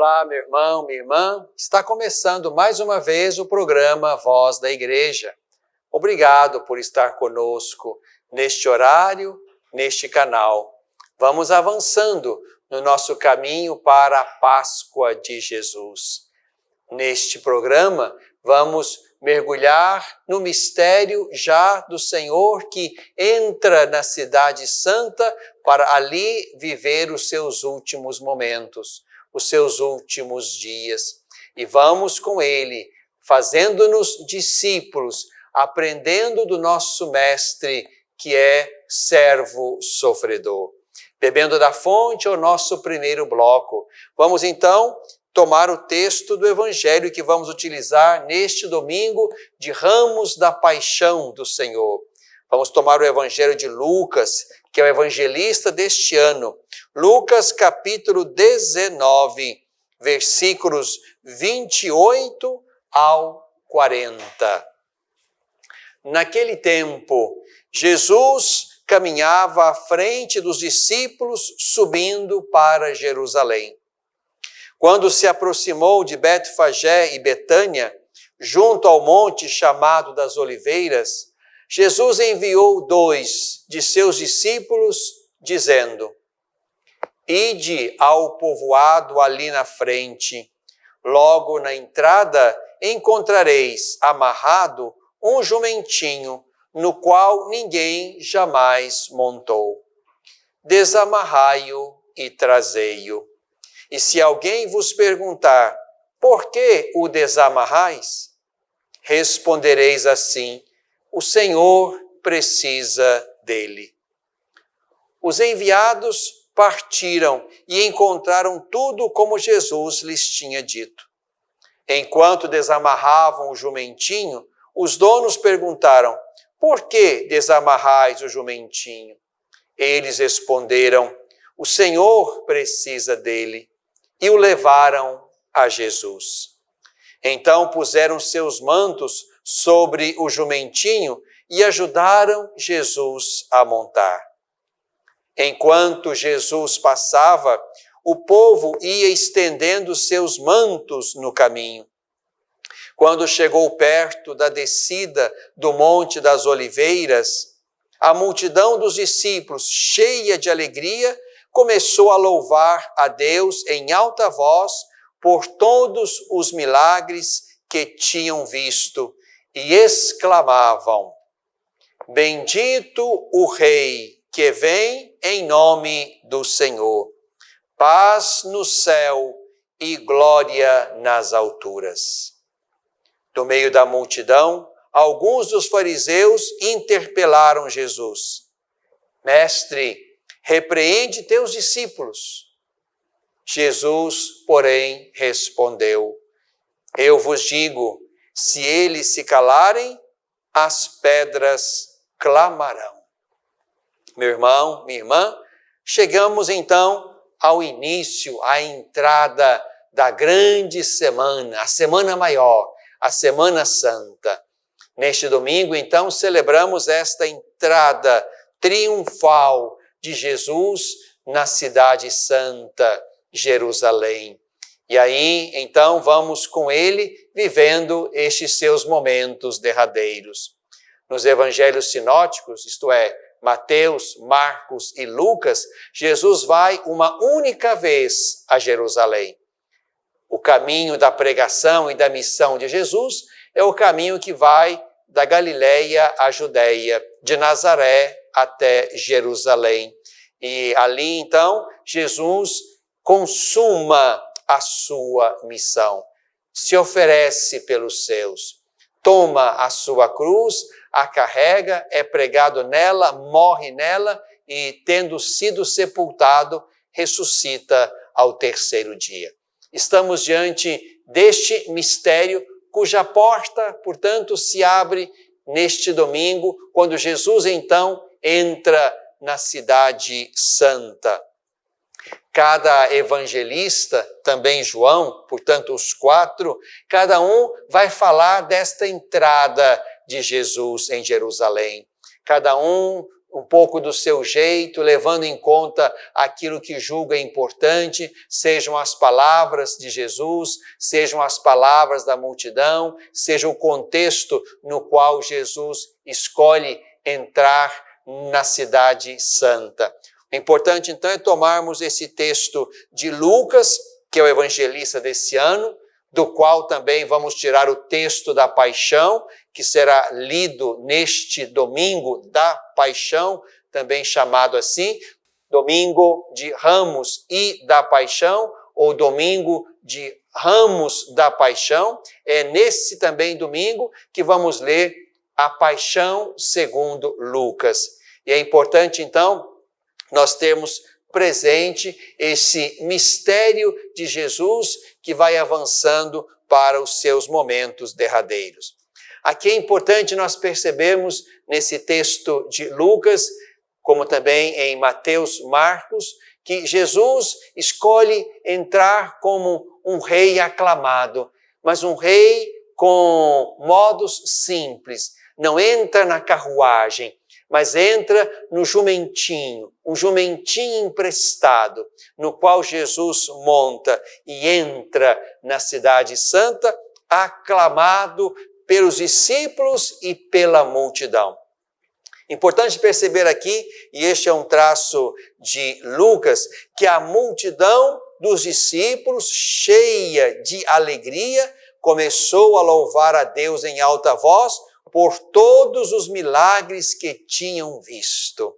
Olá, meu irmão, minha irmã. Está começando mais uma vez o programa Voz da Igreja. Obrigado por estar conosco neste horário, neste canal. Vamos avançando no nosso caminho para a Páscoa de Jesus. Neste programa, vamos mergulhar no mistério já do Senhor que entra na Cidade Santa para ali viver os seus últimos momentos, os seus últimos dias. E vamos com Ele, fazendo-nos discípulos, aprendendo do nosso Mestre, que é servo sofredor. Bebendo da fonte é o nosso primeiro bloco. Vamos então tomar o texto do Evangelho que vamos utilizar neste domingo de Ramos da Paixão do Senhor. Vamos tomar o Evangelho de Lucas, que é o evangelista deste ano. Lucas capítulo 19, versículos 28 ao 40. Naquele tempo, Jesus caminhava à frente dos discípulos, subindo para Jerusalém. Quando se aproximou de Betfagé e Betânia, junto ao monte chamado das Oliveiras, Jesus enviou 2 de seus discípulos, dizendo: Ide ao povoado ali na frente. Logo na entrada encontrareis amarrado um jumentinho, no qual ninguém jamais montou. Desamarrai-o e trazei-o. E se alguém vos perguntar, por que o desamarrais? Respondereis assim, o Senhor precisa dele. Os enviados partiram e encontraram tudo como Jesus lhes tinha dito. Enquanto desamarravam o jumentinho, os donos perguntaram, por que desamarrais o jumentinho? Eles responderam, o Senhor precisa dele. E o levaram a Jesus. Então puseram seus mantos sobre o jumentinho e ajudaram Jesus a montar. Enquanto Jesus passava, o povo ia estendendo seus mantos no caminho. Quando chegou perto da descida do Monte das Oliveiras, a multidão dos discípulos, cheia de alegria, começou a louvar a Deus em alta voz por todos os milagres que tinham visto e exclamavam, bendito o Rei que vem em nome do Senhor, paz no céu e glória nas alturas. Do meio da multidão, alguns dos fariseus interpelaram Jesus. Mestre, repreende teus discípulos. Jesus, porém, respondeu, eu vos digo, se eles se calarem, as pedras clamarão. Meu irmão, minha irmã, chegamos então ao início, à entrada da grande semana, a semana maior, a Semana Santa. Neste domingo, então, celebramos esta entrada triunfal de Jesus na Cidade Santa, Jerusalém. E aí, então, vamos com ele vivendo estes seus momentos derradeiros. Nos evangelhos sinóticos, isto é, Mateus, Marcos e Lucas, Jesus vai uma única vez a Jerusalém. O caminho da pregação e da missão de Jesus é o caminho que vai da Galileia à Judeia, de Nazaré até Jerusalém. E ali, então, Jesus consuma a sua missão, se oferece pelos seus, toma a sua cruz, a carrega, é pregado nela, morre nela e, tendo sido sepultado, ressuscita ao terceiro dia. Estamos diante deste mistério cuja porta, portanto, se abre neste domingo, quando Jesus, então, entra na Cidade Santa. Cada evangelista, também João, portanto, os 4, cada um vai falar desta entrada de Jesus em Jerusalém. Cada um um pouco do seu jeito, levando em conta aquilo que julga importante, sejam as palavras de Jesus, sejam as palavras da multidão, seja o contexto no qual Jesus escolhe entrar na cidade santa. O importante, então, é tomarmos esse texto de Lucas, que é o evangelista desse ano, do qual também vamos tirar o texto da paixão, que será lido neste domingo da paixão, também chamado assim, domingo de Ramos e da paixão, ou domingo de Ramos da paixão. É nesse também domingo que vamos ler a paixão segundo Lucas. E é importante, então, nós termos presente esse mistério de Jesus que vai avançando para os seus momentos derradeiros. Aqui é importante nós percebermos nesse texto de Lucas, como também em Mateus, Marcos, que Jesus escolhe entrar como um rei aclamado, mas um rei com modos simples. Não entra na carruagem, mas entra no jumentinho, um jumentinho emprestado, no qual Jesus monta e entra na cidade santa, aclamado pelos discípulos e pela multidão. Importante perceber aqui, e este é um traço de Lucas, que a multidão dos discípulos, cheia de alegria, começou a louvar a Deus em alta voz por todos os milagres que tinham visto.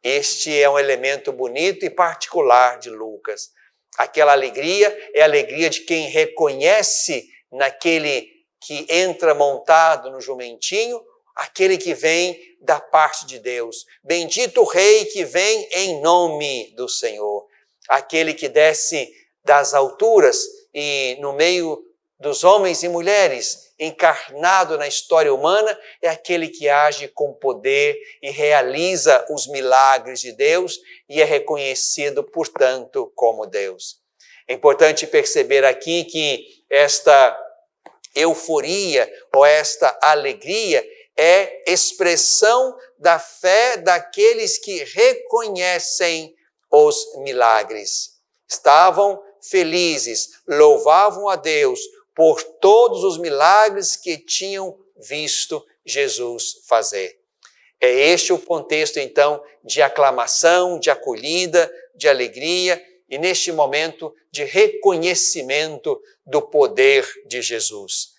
Este é um elemento bonito e particular de Lucas. Aquela alegria é a alegria de quem reconhece naquele que entra montado no jumentinho, aquele que vem da parte de Deus. Bendito o Rei que vem em nome do Senhor. Aquele que desce das alturas e no meio dos homens e mulheres, encarnado na história humana, é aquele que age com poder e realiza os milagres de Deus e é reconhecido, portanto, como Deus. É importante perceber aqui que esta euforia ou esta alegria é expressão da fé daqueles que reconhecem os milagres. Estavam felizes, louvavam a Deus por todos os milagres que tinham visto Jesus fazer. É este o contexto, então, de aclamação, de acolhida, de alegria e, neste momento, de reconhecimento do poder de Jesus.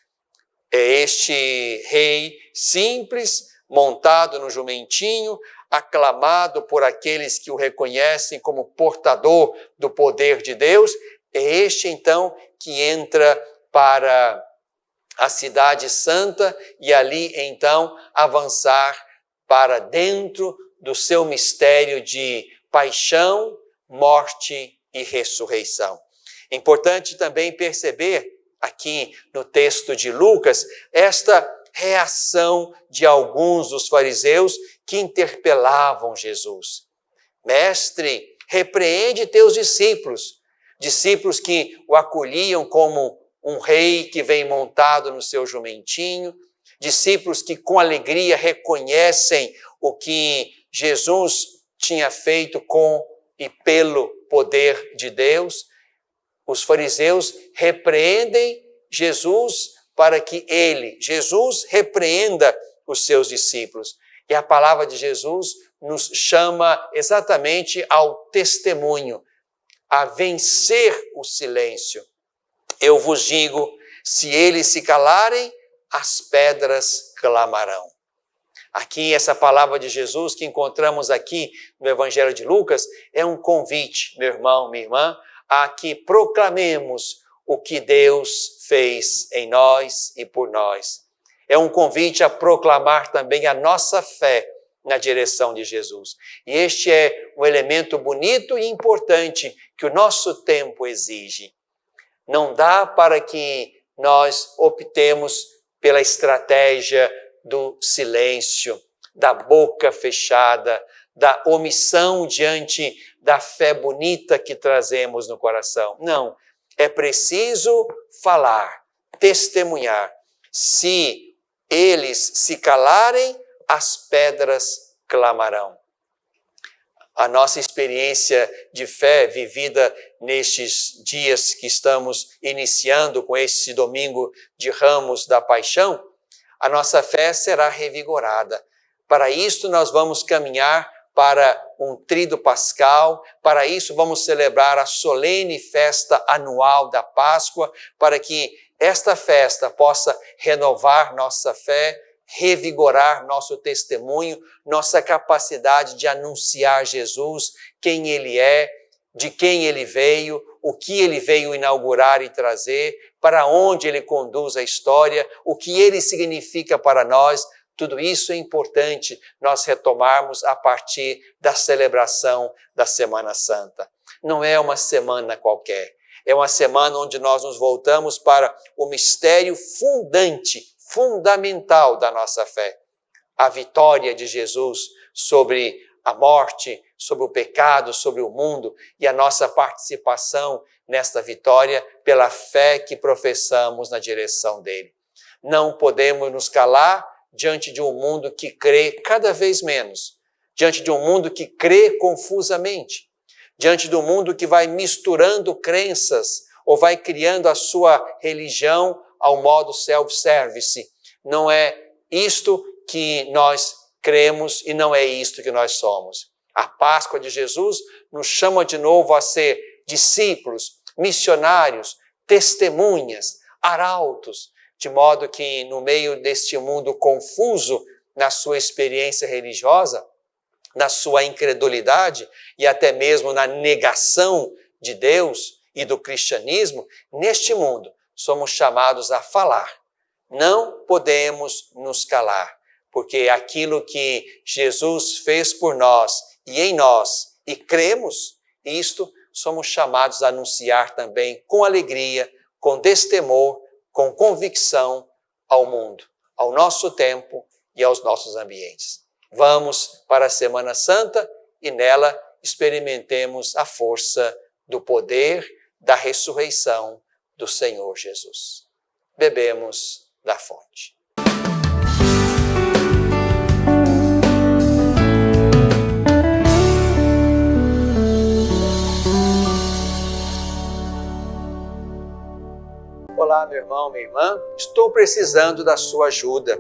É este rei simples, montado no jumentinho, aclamado por aqueles que o reconhecem como portador do poder de Deus, é este, então, que entra para a cidade santa e ali, então, avançar para dentro do seu mistério de paixão, morte e ressurreição. É importante também perceber, aqui no texto de Lucas, esta reação de alguns dos fariseus que interpelavam Jesus. Mestre, repreende teus discípulos, discípulos que o acolhiam como um rei que vem montado no seu jumentinho, discípulos que com alegria reconhecem o que Jesus tinha feito com e pelo poder de Deus. Os fariseus repreendem Jesus para que Jesus, repreenda os seus discípulos. E a palavra de Jesus nos chama exatamente ao testemunho, a vencer o silêncio. Eu vos digo, se eles se calarem, as pedras clamarão. Aqui, essa palavra de Jesus que encontramos aqui no Evangelho de Lucas é um convite, meu irmão, minha irmã, a que proclamemos o que Deus fez em nós e por nós. É um convite a proclamar também a nossa fé na direção de Jesus. E este é um elemento bonito e importante que o nosso tempo exige. Não dá para que nós optemos pela estratégia do silêncio, da boca fechada, da omissão diante da fé bonita que trazemos no coração. Não, é preciso falar, testemunhar. Se eles se calarem, as pedras clamarão. A nossa experiência de fé vivida nestes dias que estamos iniciando com este domingo de Ramos da Paixão, a nossa fé será revigorada. Para isso nós vamos caminhar para um tríduo pascal, para isso vamos celebrar a solene festa anual da Páscoa, para que esta festa possa renovar nossa fé, revigorar nosso testemunho, nossa capacidade de anunciar Jesus, quem Ele é, de quem Ele veio, o que Ele veio inaugurar e trazer, para onde Ele conduz a história, o que Ele significa para nós. Tudo isso é importante nós retomarmos a partir da celebração da Semana Santa. Não é uma semana qualquer, é uma semana onde nós nos voltamos para o mistério fundamental da nossa fé. A vitória de Jesus sobre a morte, sobre o pecado, sobre o mundo e a nossa participação nesta vitória pela fé que professamos na direção dele. Não podemos nos calar diante de um mundo que crê cada vez menos, diante de um mundo que crê confusamente, diante de um mundo que vai misturando crenças ou vai criando a sua religião ao modo self-service. Não é isto que nós cremos e não é isto que nós somos. A Páscoa de Jesus nos chama de novo a ser discípulos, missionários, testemunhas, arautos, de modo que no meio deste mundo confuso, na sua experiência religiosa, na sua incredulidade e até mesmo na negação de Deus e do cristianismo, neste mundo somos chamados a falar. Não podemos nos calar, porque aquilo que Jesus fez por nós e em nós, e cremos, isto somos chamados a anunciar também com alegria, com destemor, com convicção ao mundo, ao nosso tempo e aos nossos ambientes. Vamos para a Semana Santa e nela experimentemos a força do poder da ressurreição do Senhor Jesus. Bebemos da fonte. Olá, meu irmão, minha irmã, estou precisando da sua ajuda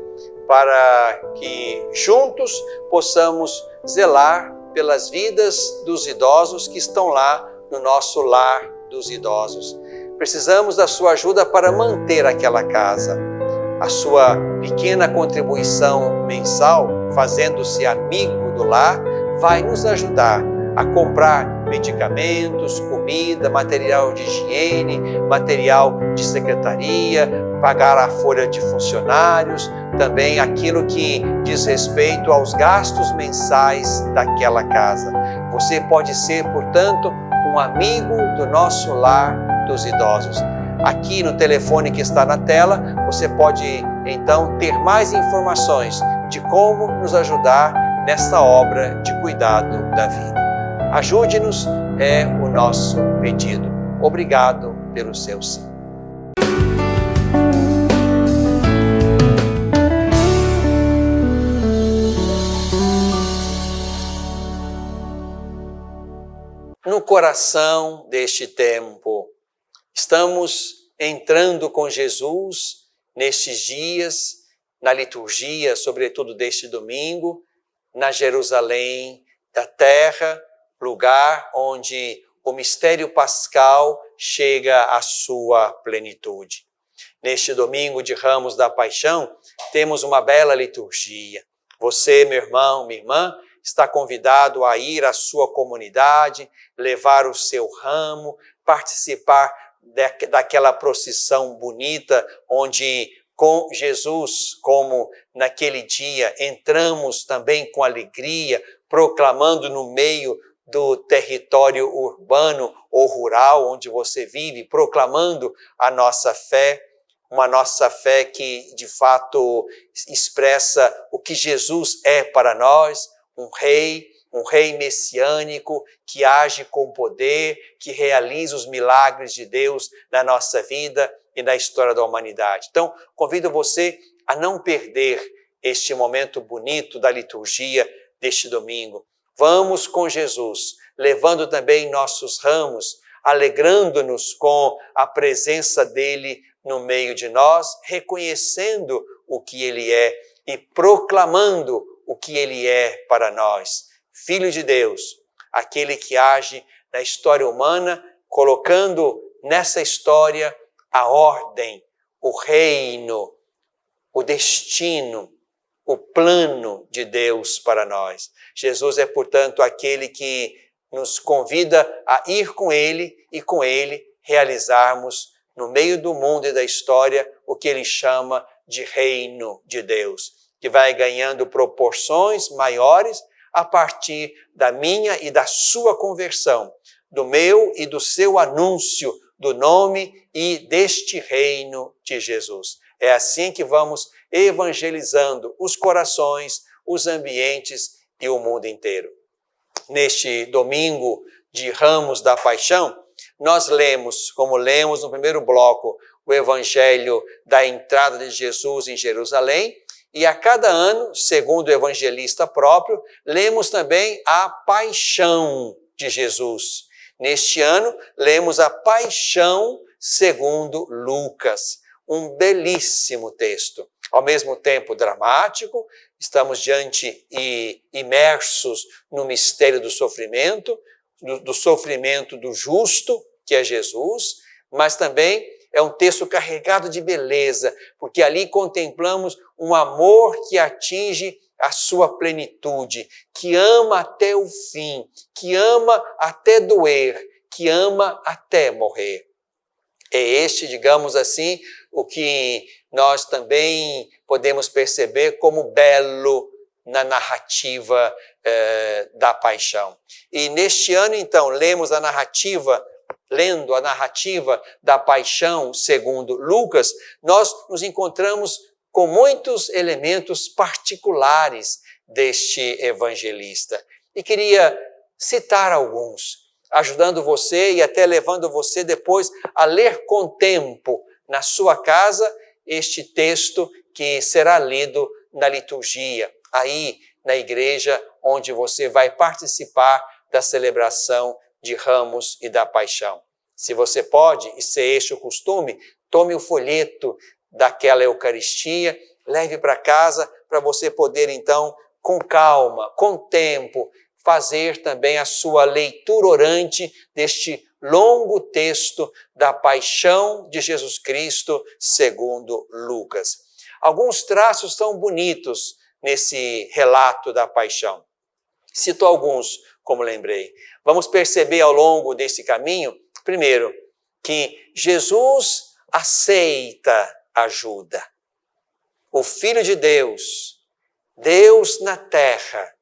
para que juntos possamos zelar pelas vidas dos idosos que estão lá no nosso lar dos idosos. Precisamos da sua ajuda para manter aquela casa. A sua pequena contribuição mensal, fazendo-se amigo do lar, vai nos ajudar a comprar medicamentos, comida, material de higiene, material de secretaria, pagar a folha de funcionários, também aquilo que diz respeito aos gastos mensais daquela casa. Você pode ser, portanto, um amigo do nosso lar dos idosos. Aqui no telefone que está na tela, você pode então ter mais informações de como nos ajudar nesta obra de cuidado da vida. Ajude-nos, é o nosso pedido. Obrigado pelo seu sim. No coração deste tempo, estamos entrando com Jesus nestes dias, na liturgia, sobretudo deste domingo, na Jerusalém da terra, lugar onde o mistério pascal chega à sua plenitude. Neste domingo de Ramos da Paixão, temos uma bela liturgia. Você, meu irmão, minha irmã, está convidado a ir à sua comunidade, levar o seu ramo, participar daquela procissão bonita, onde com Jesus, como naquele dia, entramos também com alegria, proclamando no meio do território urbano ou rural onde você vive, proclamando a nossa fé, uma nossa fé que de fato expressa o que Jesus é para nós, um rei messiânico que age com poder, que realiza os milagres de Deus na nossa vida e na história da humanidade. Então, convido você a não perder este momento bonito da liturgia deste domingo. Vamos com Jesus, levando também nossos ramos, alegrando-nos com a presença dele no meio de nós, reconhecendo o que ele é e proclamando o que ele é para nós. Filho de Deus, aquele que age na história humana, colocando nessa história a ordem, o reino, o destino, o plano de Deus para nós. Jesus é, portanto, aquele que nos convida a ir com ele e com ele realizarmos no meio do mundo e da história o que ele chama de reino de Deus, que vai ganhando proporções maiores a partir da minha e da sua conversão, do meu e do seu anúncio do nome e deste reino de Jesus. É assim que vamos evangelizando os corações, os ambientes e o mundo inteiro. Neste domingo de Ramos da Paixão, nós lemos, como lemos no primeiro bloco, o evangelho da entrada de Jesus em Jerusalém, e a cada ano, segundo o evangelista próprio, lemos também a paixão de Jesus. Neste ano, lemos a paixão segundo Lucas, um belíssimo texto. Ao mesmo tempo dramático, estamos diante e imersos no mistério do sofrimento do justo, que é Jesus, mas também é um texto carregado de beleza, porque ali contemplamos um amor que atinge a sua plenitude, que ama até o fim, que ama até doer, que ama até morrer. É este, digamos assim, o que nós também podemos perceber como belo na narrativa da paixão. E neste ano, então, lendo a narrativa da paixão segundo Lucas, nós nos encontramos com muitos elementos particulares deste evangelista. E queria citar alguns, ajudando você e até levando você depois a ler com tempo na sua casa este texto que será lido na liturgia, aí na igreja onde você vai participar da celebração de Ramos e da Paixão. Se você pode, e se é este o costume, tome o folheto daquela Eucaristia, leve para casa para você poder então, com calma, com tempo, fazer também a sua leitura orante deste longo texto da paixão de Jesus Cristo segundo Lucas. Alguns traços tão bonitos nesse relato da paixão. Cito alguns, como lembrei. Vamos perceber ao longo desse caminho, primeiro, que Jesus aceita ajuda. O Filho de Deus, Deus na terra,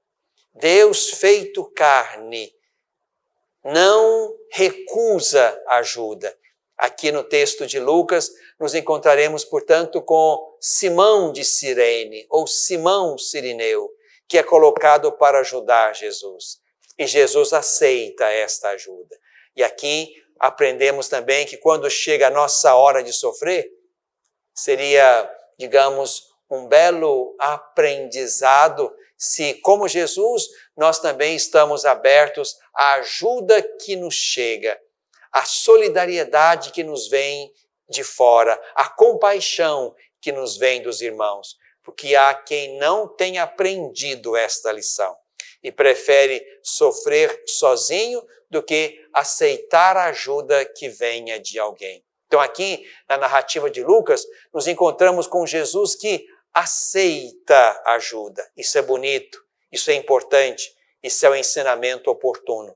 Deus feito carne, não recusa ajuda. Aqui no texto de Lucas, nos encontraremos, portanto, com Simão de Cirene, ou Simão Cirineu, que é colocado para ajudar Jesus. E Jesus aceita esta ajuda. E aqui aprendemos também que quando chega a nossa hora de sofrer, seria, digamos, um belo aprendizado se, como Jesus, nós também estamos abertos à ajuda que nos chega, à solidariedade que nos vem de fora, à compaixão que nos vem dos irmãos, porque há quem não tenha aprendido esta lição e prefere sofrer sozinho do que aceitar a ajuda que venha de alguém. Então aqui, na narrativa de Lucas, nos encontramos com Jesus que aceita ajuda. Isso é bonito, isso é importante, isso é um ensinamento oportuno.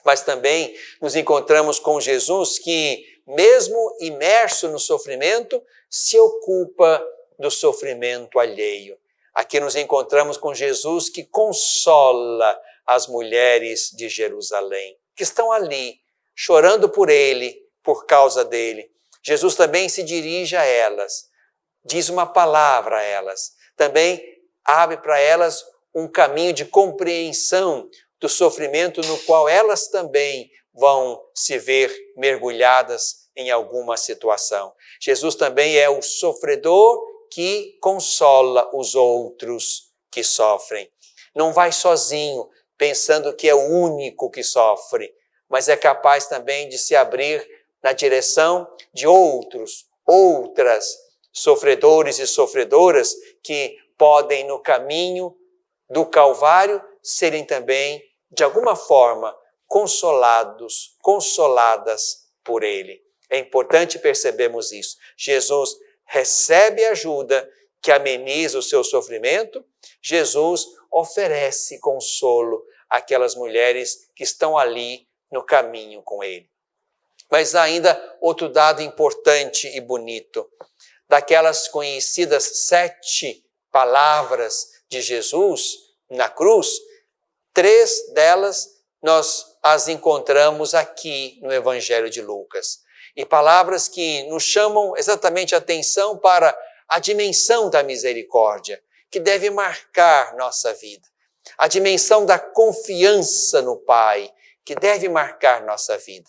Mas também nos encontramos com Jesus que, mesmo imerso no sofrimento, se ocupa do sofrimento alheio. Aqui nos encontramos com Jesus que consola as mulheres de Jerusalém, que estão ali, chorando por ele, por causa dele. Jesus também se dirige a elas, diz uma palavra a elas, também abre para elas um caminho de compreensão do sofrimento no qual elas também vão se ver mergulhadas em alguma situação. Jesus também é o sofredor que consola os outros que sofrem. Não vai sozinho, pensando que é o único que sofre, mas é capaz também de se abrir na direção de outras sofredores e sofredoras que podem, no caminho do Calvário, serem também, de alguma forma, consoladas por Ele. É importante percebermos isso. Jesus recebe ajuda que ameniza o seu sofrimento. Jesus oferece consolo àquelas mulheres que estão ali no caminho com Ele. Mas ainda outro dado importante e bonito. Daquelas conhecidas 7 palavras de Jesus na cruz, 3 delas nós as encontramos aqui no Evangelho de Lucas. E palavras que nos chamam exatamente a atenção para a dimensão da misericórdia, que deve marcar nossa vida. A dimensão da confiança no Pai, que deve marcar nossa vida.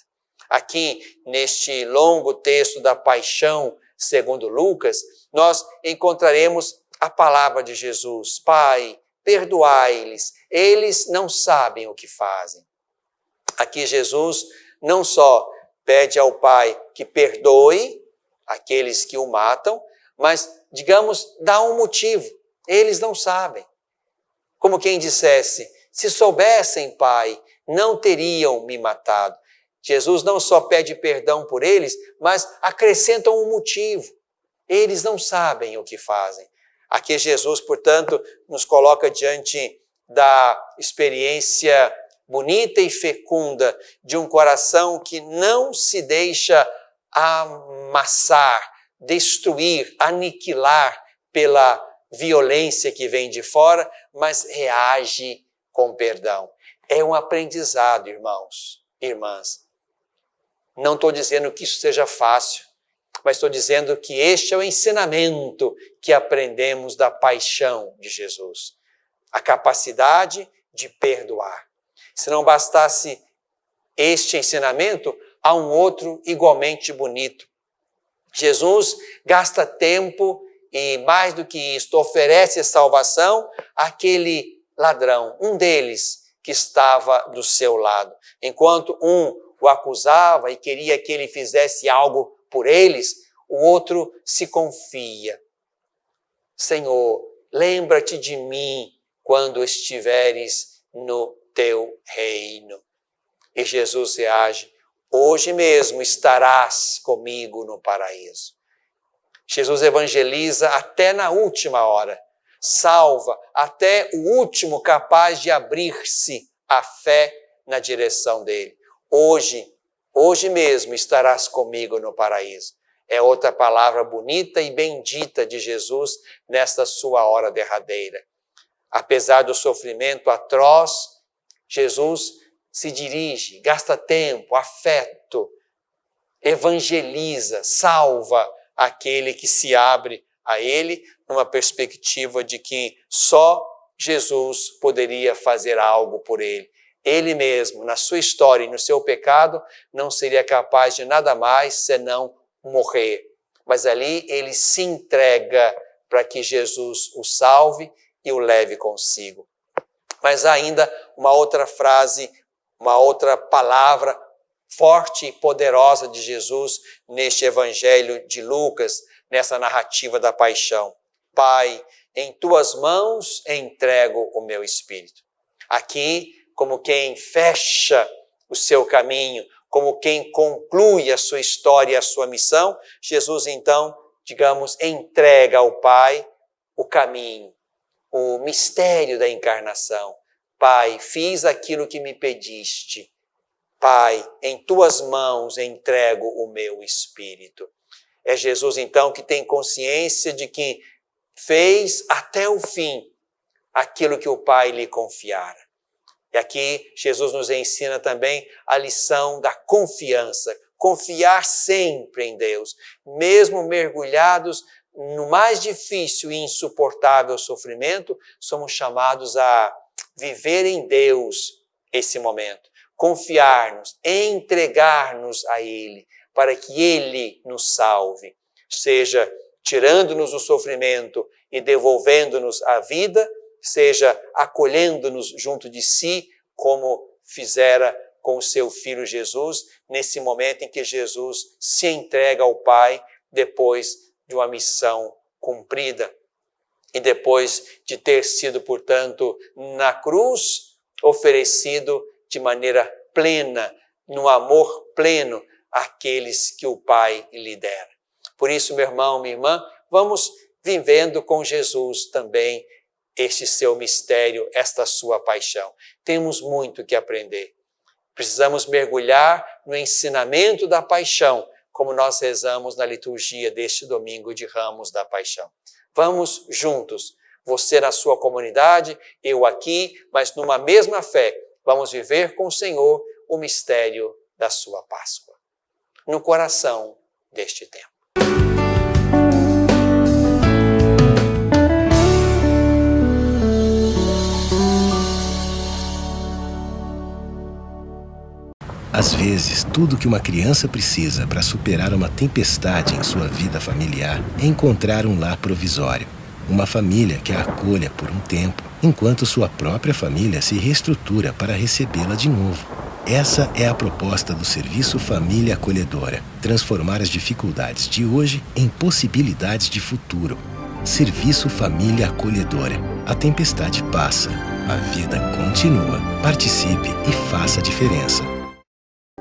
Aqui, neste longo texto da Paixão, segundo Lucas, nós encontraremos a palavra de Jesus: Pai, perdoai-lhes, eles não sabem o que fazem. Aqui Jesus não só pede ao Pai que perdoe aqueles que o matam, mas, digamos, dá um motivo. Eles não sabem. Como quem dissesse: se soubessem, Pai, não teriam me matado. Jesus não só pede perdão por eles, mas acrescenta um motivo. Eles não sabem o que fazem. Aqui Jesus, portanto, nos coloca diante da experiência bonita e fecunda de um coração que não se deixa amassar, destruir, aniquilar pela violência que vem de fora, mas reage com perdão. É um aprendizado, irmãos, irmãs. Não estou dizendo que isso seja fácil, mas estou dizendo que este é o ensinamento que aprendemos da paixão de Jesus. A capacidade de perdoar. Se não bastasse este ensinamento, há um outro igualmente bonito. Jesus gasta tempo e, mais do que isto, oferece salvação àquele ladrão, um deles que estava do seu lado. Enquanto um o acusava e queria que ele fizesse algo por eles, o outro se confia. Senhor, lembra-te de mim quando estiveres no teu reino. E Jesus reage: hoje mesmo estarás comigo no paraíso. Jesus evangeliza até na última hora, salva até o último capaz de abrir-se à fé na direção dele. Hoje mesmo estarás comigo no paraíso. É outra palavra bonita e bendita de Jesus nesta sua hora derradeira. Apesar do sofrimento atroz, Jesus se dirige, gasta tempo, afeto, evangeliza, salva aquele que se abre a ele, numa perspectiva de que só Jesus poderia fazer algo por ele. Ele mesmo, na sua história e no seu pecado, não seria capaz de nada mais senão morrer. Mas ali ele se entrega para que Jesus o salve e o leve consigo. Mas ainda uma outra frase, uma outra palavra forte e poderosa de Jesus neste Evangelho de Lucas, nessa narrativa da paixão. Pai, em tuas mãos entrego o meu espírito. Aqui, como quem fecha o seu caminho, como quem conclui a sua história e a sua missão, Jesus então, digamos, entrega ao Pai o caminho, o mistério da encarnação. Pai, fiz aquilo que me pediste. Pai, em tuas mãos entrego o meu espírito. É Jesus então que tem consciência de que fez até o fim aquilo que o Pai lhe confiara. E aqui Jesus nos ensina também a lição da confiança. Confiar sempre em Deus, mesmo mergulhados no mais difícil e insuportável sofrimento, somos chamados a viver em Deus esse momento. Confiar-nos, entregar-nos a Ele, para que Ele nos salve, seja tirando-nos o sofrimento e devolvendo-nos a vida, seja acolhendo-nos junto de si, como fizera com o seu Filho Jesus, nesse momento em que Jesus se entrega ao Pai, depois de uma missão cumprida. E depois de ter sido, portanto, na cruz, oferecido de maneira plena, no amor pleno, àqueles que o Pai lhe dera. Por isso, meu irmão, minha irmã, vamos vivendo com Jesus também este seu mistério, esta sua paixão. Temos muito que aprender. Precisamos mergulhar no ensinamento da paixão, como nós rezamos na liturgia deste domingo de Ramos da Paixão. Vamos juntos, você na sua comunidade, eu aqui, mas numa mesma fé, vamos viver com o Senhor o mistério da sua Páscoa, no coração deste tempo. Às vezes, tudo que uma criança precisa para superar uma tempestade em sua vida familiar é encontrar um lar provisório, uma família que a acolha por um tempo, enquanto sua própria família se reestrutura para recebê-la de novo. Essa é a proposta do Serviço Família Acolhedora, transformar as dificuldades de hoje em possibilidades de futuro. Serviço Família Acolhedora. A tempestade passa, a vida continua. Participe e faça a diferença.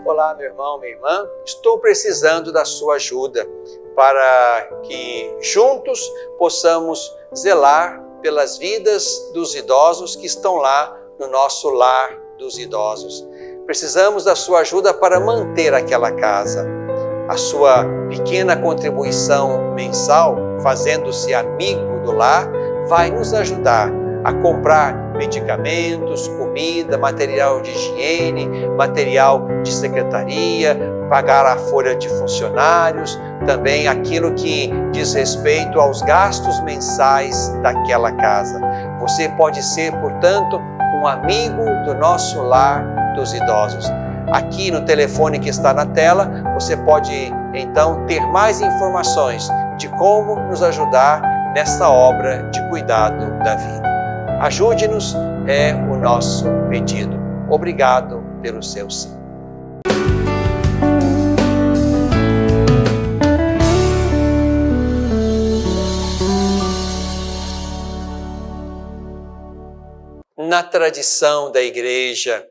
Olá, meu irmão, minha irmã, estou precisando da sua ajuda para que juntos possamos zelar pelas vidas dos idosos que estão lá no nosso lar dos idosos. Precisamos da sua ajuda para manter aquela casa. A sua pequena contribuição mensal, fazendo-se amigo do lar, vai nos ajudar a comprar medicamentos, comida, material de higiene, material de secretaria, pagar a folha de funcionários, também aquilo que diz respeito aos gastos mensais daquela casa. Você pode ser, portanto, um amigo do nosso lar dos idosos. Aqui no telefone que está na tela, você pode então ter mais informações de como nos ajudar nessa obra de cuidado da vida. Ajude-nos, é o nosso pedido. Obrigado pelo seu sim. Na tradição da Igreja,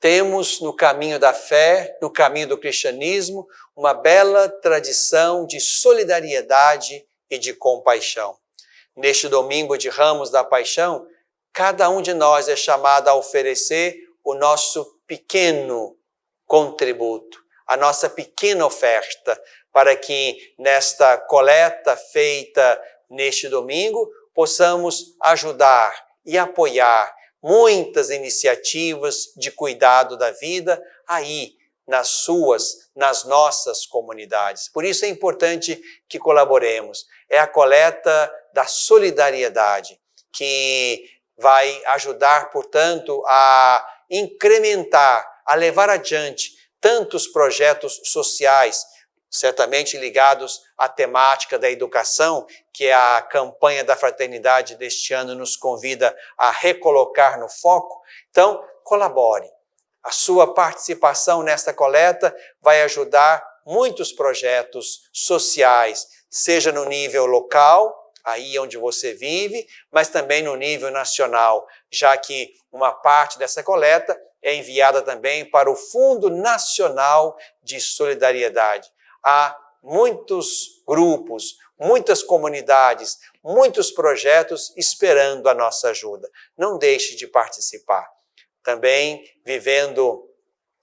temos no caminho da fé, no caminho do cristianismo, uma bela tradição de solidariedade e de compaixão. Neste domingo de Ramos da Paixão, cada um de nós é chamado a oferecer o nosso pequeno contributo, a nossa pequena oferta, para que nesta coleta feita neste domingo, possamos ajudar e apoiar muitas iniciativas de cuidado da vida aí nas nossas comunidades. Por isso é importante que colaboremos. É a coleta da solidariedade que vai ajudar, portanto, a incrementar, a levar adiante tantos projetos sociais, certamente ligados à temática da educação, que a campanha da fraternidade deste ano nos convida a recolocar no foco. Então, colabore. A sua participação nesta coleta vai ajudar muitos projetos sociais, seja no nível local, aí onde você vive, mas também no nível nacional, já que uma parte dessa coleta é enviada também para o Fundo Nacional de Solidariedade. Há muitos grupos, muitas comunidades, muitos projetos esperando a nossa ajuda. Não deixe de participar. Também, vivendo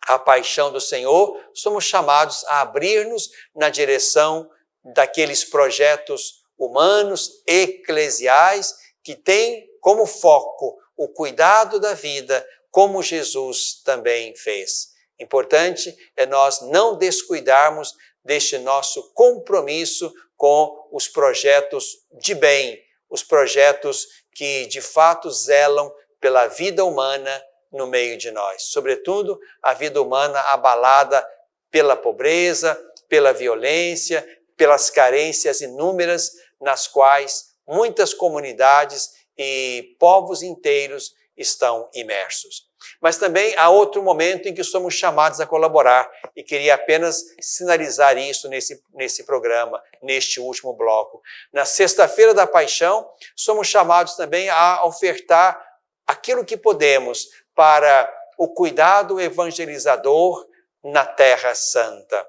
a paixão do Senhor, somos chamados a abrir-nos na direção daqueles projetos humanos, eclesiais, que têm como foco o cuidado da vida, como Jesus também fez. Importante é nós não descuidarmos deste nosso compromisso com os projetos de bem, os projetos que de fato zelam pela vida humana no meio de nós. Sobretudo, a vida humana abalada pela pobreza, pela violência, pelas carências inúmeras nas quais muitas comunidades e povos inteiros estão imersos. Mas também há outro momento em que somos chamados a colaborar, e queria apenas sinalizar isso nesse programa, neste último bloco. Na Sexta-feira da Paixão, somos chamados também a ofertar aquilo que podemos para o cuidado evangelizador na Terra Santa.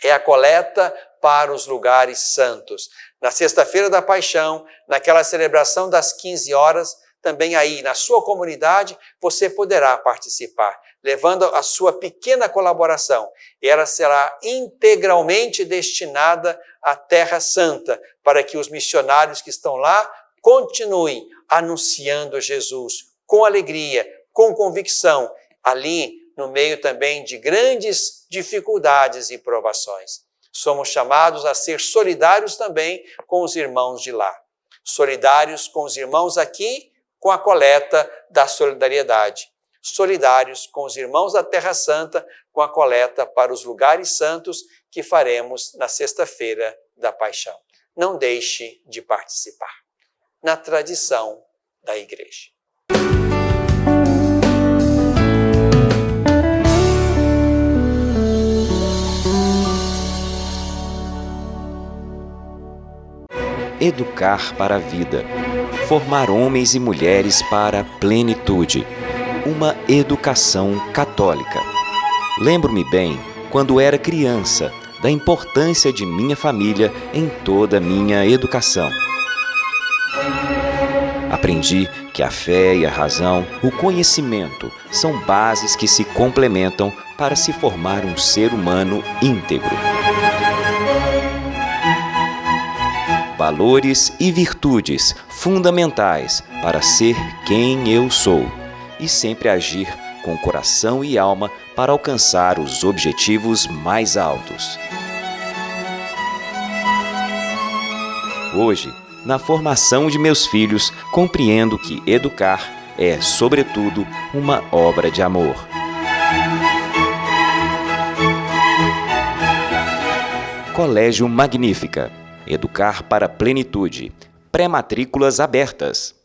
É a coleta para os lugares santos. Na Sexta-feira da Paixão, naquela celebração das 15 horas, também aí na sua comunidade, você poderá participar, levando a sua pequena colaboração. E ela será integralmente destinada à Terra Santa, para que os missionários que estão lá continuem anunciando Jesus com alegria, com convicção, ali no meio também de grandes dificuldades e provações. Somos chamados a ser solidários também com os irmãos de lá. Solidários com os irmãos aqui, com a coleta da solidariedade. Solidários com os irmãos da Terra Santa, com a coleta para os lugares santos que faremos na Sexta-feira da Paixão. Não deixe de participar. Na tradição da Igreja. Educar para a vida. Formar homens e mulheres para a plenitude. Uma educação católica. Lembro-me bem, quando era criança, da importância de minha família em toda a minha educação. Aprendi que a fé e a razão, o conhecimento, são bases que se complementam para se formar um ser humano íntegro. Valores e virtudes fundamentais para ser quem eu sou e sempre agir com coração e alma para alcançar os objetivos mais altos. Hoje, na formação de meus filhos, compreendo que educar é, sobretudo, uma obra de amor. Colégio Magnífica. Educar para a plenitude. Pré-matrículas abertas.